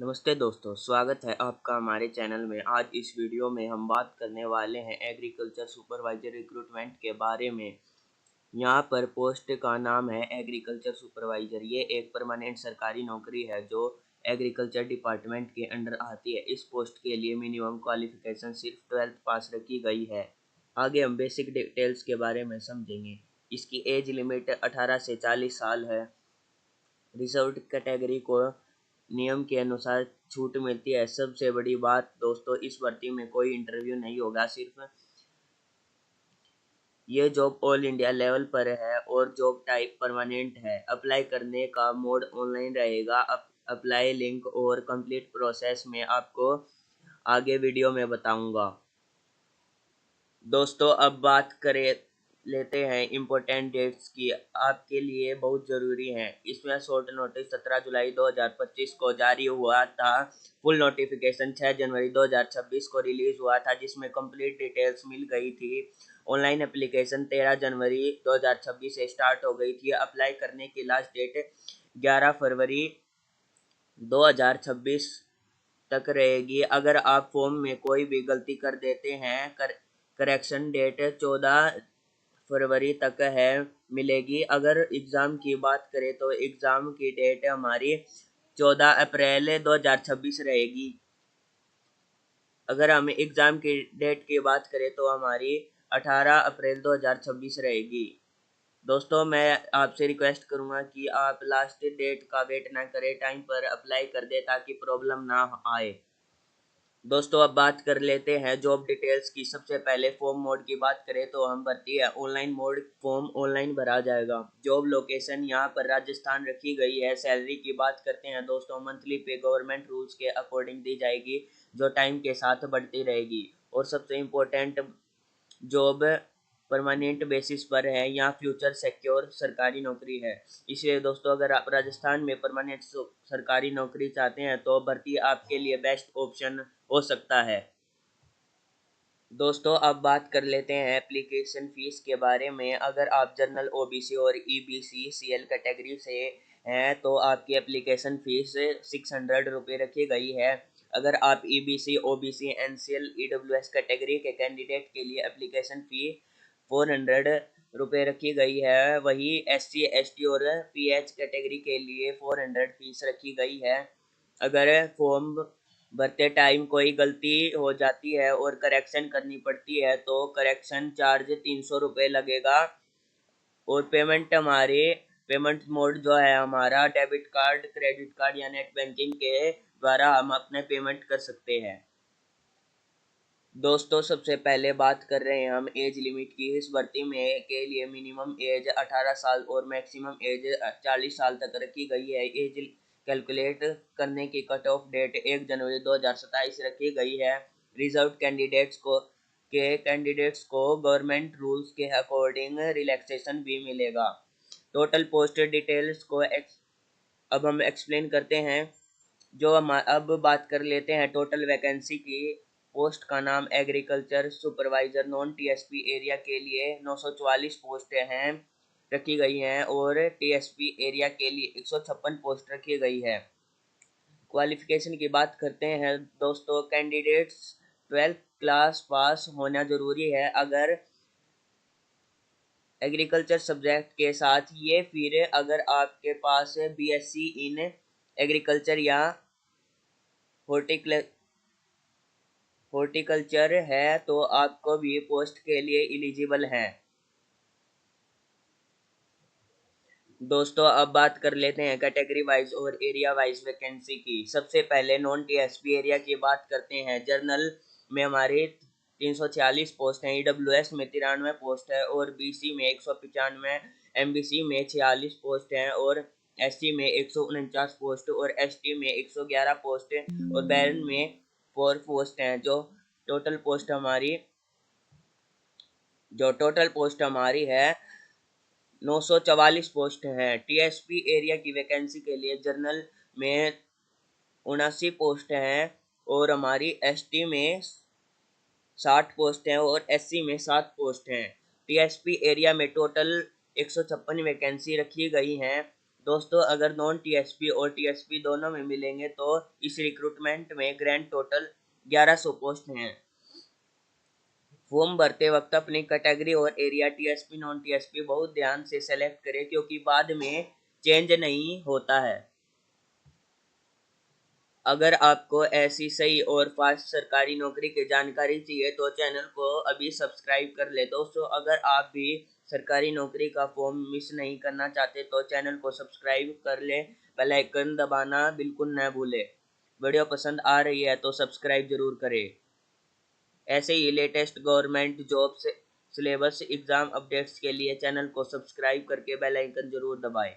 नमस्ते दोस्तों, स्वागत है आपका हमारे चैनल में। आज इस वीडियो में हम बात करने वाले हैं एग्रीकल्चर सुपरवाइजर रिक्रूटमेंट के बारे में। यहाँ पर पोस्ट का नाम है एग्रीकल्चर सुपरवाइजर। ये एक परमानेंट सरकारी नौकरी है जो एग्रीकल्चर डिपार्टमेंट के अंडर आती है। इस पोस्ट के लिए मिनिमम क्वालिफिकेशन सिर्फ 12th पास रखी गई है। आगे हम बेसिक डिटेल्स के बारे में समझेंगे। इसकी एज लिमिट 18 से 40 साल है। रिजर्व्ड कैटेगरी को नियम के अनुसार छूट मिलती है। सबसे बड़ी बात दोस्तों, इस भर्ती में कोई इंटरव्यू नहीं होगा। सिर्फ ये जॉब ऑल इंडिया लेवल पर है और जॉब टाइप परमानेंट है। अप्लाई करने का मोड ऑनलाइन रहेगा। अप्लाई लिंक और कंप्लीट प्रोसेस में आपको आगे वीडियो में बताऊंगा। दोस्तों अब बात करें लेते हैं इम्पोर्टेंट डेट्स की, आपके लिए बहुत ज़रूरी है। इसमें शॉर्ट नोटिस 17 जुलाई 2025 को जारी हुआ था। फुल नोटिफिकेशन 6 जनवरी 2026 को रिलीज़ हुआ था, जिसमें कंप्लीट डिटेल्स मिल गई थी। ऑनलाइन एप्लीकेशन 13 जनवरी 2026 से स्टार्ट हो गई थी। अप्लाई करने की लास्ट डेट 11 फरवरी 2026 तक रहेगी। अगर आप फॉर्म में कोई भी गलती कर देते हैं, करेक्शन डेट 14 फरवरी तक है मिलेगी। अगर एग्ज़ाम की बात करें तो एग्ज़ाम की डेट हमारी 14 अप्रैल 2026 रहेगी। अगर हम एग्ज़ाम की डेट की बात करें तो हमारी 18 अप्रैल 2026 रहेगी। दोस्तों मैं आपसे रिक्वेस्ट करूंगा कि आप लास्ट डेट का वेट ना करें, टाइम पर अप्लाई कर दें ताकि प्रॉब्लम ना आए। दोस्तों अब बात कर लेते हैं जॉब डिटेल्स की। सबसे पहले फॉर्म मोड की बात करें तो हम भर्ती है ऑनलाइन मोड। फॉर्म ऑनलाइन भरा जाएगा। जॉब लोकेशन यहाँ पर राजस्थान रखी गई है। सैलरी की बात करते हैं दोस्तों, मंथली पे गवर्नमेंट रूल्स के अकॉर्डिंग दी जाएगी, जो टाइम के साथ बढ़ती रहेगी। और सबसे इम्पोर्टेंट, जॉब परमानेंट बेसिस पर है। यहाँ फ्यूचर सिक्योर सरकारी नौकरी है। इसलिए दोस्तों अगर आप राजस्थान में परमानेंट सरकारी नौकरी चाहते हैं तो भर्ती आपके लिए बेस्ट ऑप्शन हो सकता है। दोस्तों अब बात कर लेते हैं एप्लीकेशन फीस के बारे में। अगर आप जनरल ओबीसी और ईबीसी सीएल कैटेगरी से हैं तो आपकी एप्लीकेशन फीस 600 रुपये रखी गई है। अगर आप EBC OBC NCL EWS category के कैंडिडेट के लिए एप्लीकेशन फ़ी 400 रुपये रखी गई है। वही एससी एसटी और पीएच कैटेगरी के लिए 400 फीस रखी गई है। अगर फॉर्म भरते टाइम कोई गलती हो जाती है और करेक्शन करनी पड़ती है तो करेक्शन चार्ज 300 रुपये लगेगा। और पेमेंट मोड जो है हमारा डेबिट कार्ड, क्रेडिट कार्ड या नेट बैंकिंग के द्वारा हम अपने पेमेंट कर सकते हैं। दोस्तों सबसे पहले बात कर रहे हैं हम एज लिमिट की। इस भर्ती में के लिए मिनिमम एज 18 साल और मैक्सिमम एज 40 साल तक रखी गई है। एज कैलकुलेट करने की कट ऑफ डेट 1 जनवरी 2027 रखी गई है। रिजर्व कैंडिडेट्स को गवर्नमेंट रूल्स के अकॉर्डिंग रिलैक्सेशन भी मिलेगा। टोटल पोस्ट डिटेल्स को अब हम एक्सप्लेन करते हैं। जो हम अब बात कर लेते हैं टोटल वैकेंसी की। पोस्ट का नाम agriculture supervisor non TSP area के लिए 944 पोस्ट हैं रखी गई हैं और टीएसपी एरिया के लिए 156 पोस्ट रखी गई है। क्वालिफिकेशन की बात करते हैं दोस्तों, कैंडिडेट्स 12th क्लास पास होना जरूरी है अगर एग्रीकल्चर सब्जेक्ट के साथ ये। फिर अगर आपके पास बीएससी इन एग्रीकल्चर या हॉर्टिकल्चर है तो आपको भी पोस्ट के लिए एलिजिबल हैं। दोस्तों अब बात कर लेते हैं कैटेगरी वाइज और एरिया वाइज वैकेंसी की। सबसे पहले नॉन टीएसपी एरिया की बात करते हैं। जर्नल में हमारे 346 पोस्ट हैं, ईडब्ल्यूएस में 93 पोस्ट है और बीसी में 195, एमबीसी में 46 पोस्ट हैं और एससी में 149 पोस्ट और एसटी में 111 पोस्ट और बैरन में 4 पोस्ट हैं। टोटल पोस्ट हमारी है 944 पोस्ट है। टीएसपी एरिया की वैकेंसी के लिए जर्नल में 79 पोस्ट हैं और हमारी एसटी में 60 पोस्ट हैं और एससी में 7 पोस्ट हैं। टीएसपी एरिया में टोटल 156 वैकेंसी रखी गई हैं। दोस्तों अगर नॉन टीएसपी और टीएसपी दोनों में मिलेंगे तो इस रिक्रूटमेंट में ग्रैंड टोटल 1100 पोस्ट हैं। फॉर्म भरते वक्त अपनी कैटेगरी और एरिया टीएसपी नॉन टीएसपी बहुत ध्यान से सेलेक्ट करें क्योंकि बाद में चेंज नहीं होता है। अगर आपको ऐसी सही और फास्ट सरकारी नौकरी की जानकारी चाहिए तो चैनल को अभी सब्सक्राइब कर ले। दोस्तों अगर आप भी सरकारी नौकरी का फॉर्म मिस नहीं करना चाहते तो चैनल को सब्सक्राइब कर ले, बेल आइकन दबाना बिल्कुल न भूले। वीडियो पसंद आ रही है तो सब्सक्राइब जरूर करें। ऐसे ही लेटेस्ट गवर्नमेंट जॉब से सिलेबस एग्जाम अपडेट्स के लिए चैनल को सब्सक्राइब करके बेल आइकन जरूर दबाएं।